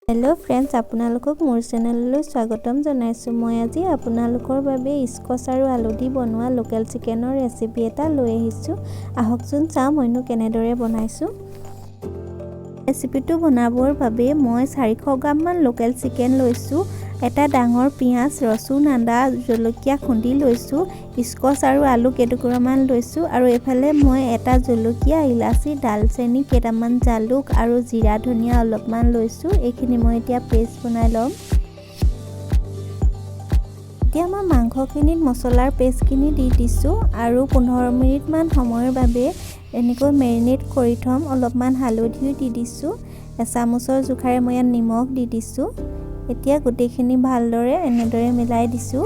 Hello friends, আপোনালোকক মোৰ চেনেললৈ স্বাগতম জনাইছো। মই আজি আপোনালোকৰ বাবে স্কচ আৰু আলু দি বনোৱা লোকেল চিকেনৰ ৰেচিপি এটা লৈ আহিছো। আহকচোন চাওঁ মইনো কেনেদৰে বনাইছো। ৰেচিপিটো বনাবৰ বাবে মই 400 গ্ৰাম মান লোকেল চিকেন লৈছো। এটা ডাঙৰ পিয়াজ, ৰসুন, আদা, জলকীয়া খুন্দি লৈছো। স্কচ আৰু আলু কেইটুকুৰামান লৈছো আৰু এফালে মই এটা জলকীয়া, ইলাচি, দালচেনি, কেইটামান জালুক আৰু জিৰা ধনিয়া অলপমান লৈছো। এইখিনি মই এতিয়া পেষ্ট বনাই লম। এতিয়া মই মাংসখিনিত মছলাৰ পেষ্টখিনি দি দিছো আৰু 15 মিনিট মান সময়ৰ বাবে এনেকৈ মেৰিনেট কৰি থম। অলপমান হালধিও দি দিছো। এচামুচৰ জোখাৰে মই ইয়াত নিমখ দি দিছো। এতিয়া গোটেইখিনি ভালদৰে এনেদৰে মিলাই দিছো।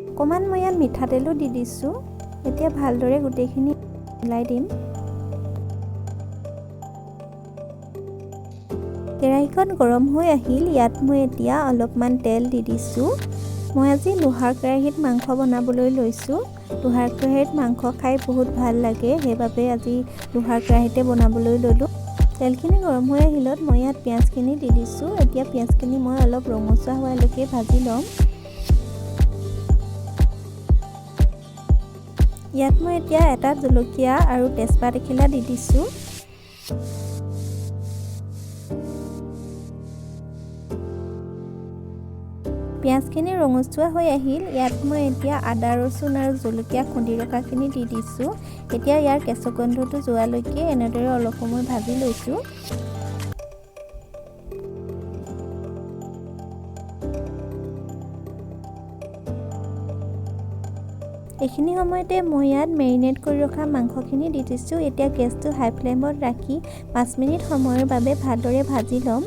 অকণমান মই ইয়াত মিঠাতেলো দি দিছো। এতিয়া ভালদৰে গোটেইখিনি মিলাই দিম। কেৰাহীখন গৰম হৈ আহিল। ইয়াত মই এতিয়া অলপমান তেল দি দিছো। মই আজি লোহাৰ কেৰাহীত মাংস বনাবলৈ লৈছো। লোহাৰ কেৰাহীত মাংস খাই বহুত ভাল লাগে, সেইবাবে আজি লোহাৰ কেৰাহীতে বনাবলৈ ল'লো। তেলখিনি গৰম হৈ আহিলত মই ইয়াত পিঁয়াজখিনি দি দিছো। এতিয়া পিঁয়াজখিনি মই অলপ ৰঙচুৱা হোৱালৈকে ভাজি ল'ম। ইয়াত মই এতিয়া এটা জলকীয়া আৰু তেজপাত এখিলা দি দিছো। পিঁয়াজখিনি ৰঙচুৱা হৈ আহিল। ইয়াত মই এতিয়া আদা, ৰচুন আৰু জলকীয়া খুন্দি ৰখাখিনি দি দিছো। এতিয়া ইয়াৰ কেঁচা গন্ধটো যোৱালৈকে এনেদৰে অলপ সময় ভাজি লৈছো। এইখিনি সময়তে মই ইয়াত মেৰিনেট কৰি ৰখা মাংসখিনি দি দিছো। এতিয়া গেছটো হাই ফ্লেমত ৰাখি 5 মিনিট সময়ৰ বাবে ভালদৰে ভাজি ল'ম।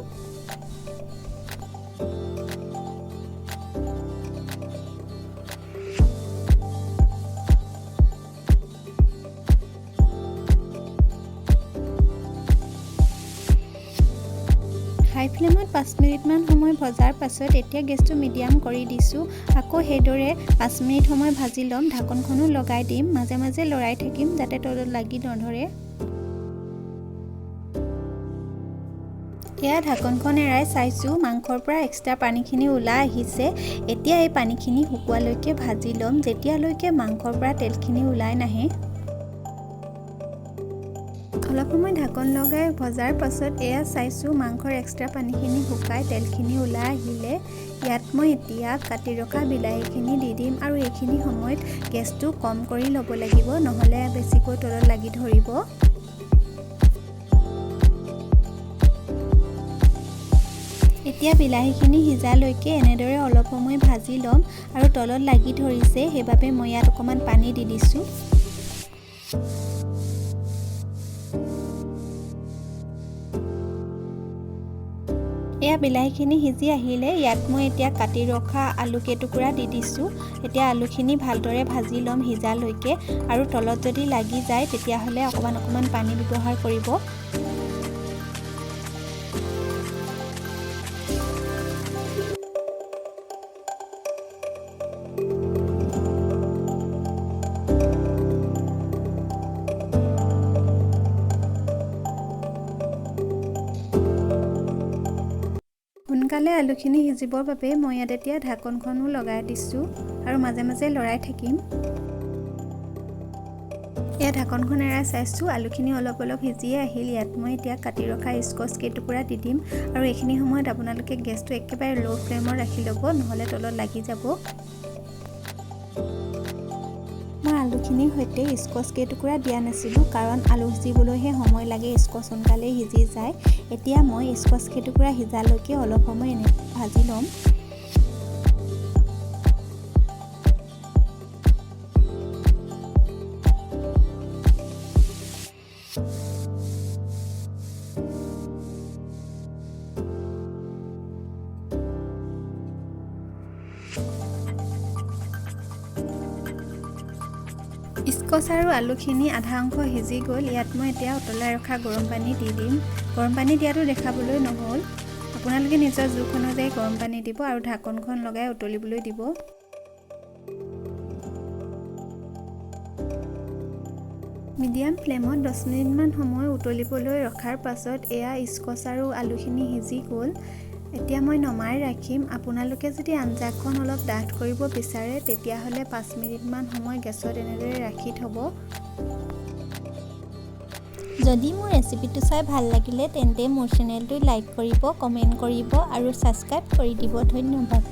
হাই ফ্লেমত 5 মিনিটমান সময় ভজাৰ পাছত এতিয়া গেছটো মিডিয়াম কৰি দিছোঁ। আকৌ সেইদৰে 5 মিনিট সময় ভাজি ল'ম। ঢাকনখনো লগাই দিম। মাজে মাজে লৰাই থাকিম যাতে তলত লাগি নধৰে। এয়া ঢাকনখন এৰাই চাইছোঁ, মাংসৰ পৰা এক্সট্ৰা পানীখিনি ওলাই আহিছে। এতিয়া এই পানীখিনি শুকোৱালৈকে ভাজি ল'ম, যেতিয়ালৈকে মাংসৰ পৰা তেলখিনি ওলাই নাহে। অলপ সময় ঢাকন লগাই ভজাৰ পাছত এয়া চাইছোঁ মাংসৰ এক্সট্ৰা পানীখিনি শুকাই তেলখিনি ওলাই আহিলে। ইয়াত মই এতিয়া কাটি ৰখা বিলাহীখিনি দি দিম আৰু এইখিনি সময়ত গেছটো কম কৰি ল'ব লাগিব, নহ'লে বেছিকৈ তলত লাগি ধৰিব। এতিয়া বিলাহীখিনি সিজালৈকে এনেদৰে অলপ সময় ভাজি ল'ম আৰু তলত লাগি ধৰিছে, সেইবাবে মই ইয়াত অকণমান পানী দি দিছোঁ। এয়া বিলাহীখিনি সিজি আহিলে। ইয়াত মই এতিয়া কাটি ৰখা আলু কেইটুকুৰা দি দিছোঁ। এতিয়া আলুখিনি ভালদৰে ভাজি ল'ম সিজালৈকে, আৰু তলত যদি লাগি যায় তেতিয়াহ'লে অকণমান পানী ব্যৱহাৰ কৰিব। সোনকালে আলুখিনি সিজিবৰ বাবে মই ইয়াত এতিয়া ঢাকনখনো লগাই দিছোঁ আৰু মাজে মাজে লৰাই থাকিম। এয়া ঢাকনখন এৰাই চাইছোঁ, আলুখিনি অলপ সিজিয়ে আহিল। ইয়াত মই এতিয়া কাটি ৰখা স্কচ কেইটুকুৰা দি দিম আৰু এইখিনি সময়ত আপোনালোকে গেছটো একেবাৰে ল' ফ্লেমত ৰাখি ল'ব, নহ'লে তলত লাগি যাব। মই আলুখিনিৰ সৈতে স্কচ কেইটুকুৰা দিয়া নাছিলোঁ, কাৰণ আলু সিজিবলৈহে সময় লাগে, স্কচ সোনকালেই সিজি যায়। এতিয়া মই স্কচ কেইটুকুৰা সিজালৈকে অলপ সময় এনে ভাজি ল'ম। স্কচ আৰু আলুখিনি আধা অংশ সিজি গ'ল। ইয়াত মই এতিয়া উতলাই ৰখা গৰম পানী দি দিম। গৰম পানী দিয়াটো দেখাবলৈ নহ'ল, আপোনালোকে নিজৰ জোখ অনুযায়ী গৰম পানী দিব আৰু ঢাকনখন লগাই উতলিবলৈ দিব। মিডিয়াম ফ্লেমত 10 মিনিটমান সময় উতলিবলৈ ৰখাৰ পাছত এয়া স্কচ আৰু আলুখিনি সিজি গ'ল। এতিয়া মই নমাই ৰাখিম। আপোনালোকে যদি আঞ্জাখন অলপ ডাঠ কৰিব বিচাৰে তেতিয়াহ'লে 5 মিনিটমান সময় গেছত এনেদৰে ৰাখি থ'ব। যদি মোৰ ৰেচিপিটো চাই ভাল লাগিলে তেন্তে মোৰ চেনেলটো লাইক কৰিব, কমেণ্ট কৰিব আৰু ছাবস্ক্ৰাইব কৰি দিব। ধন্যবাদ।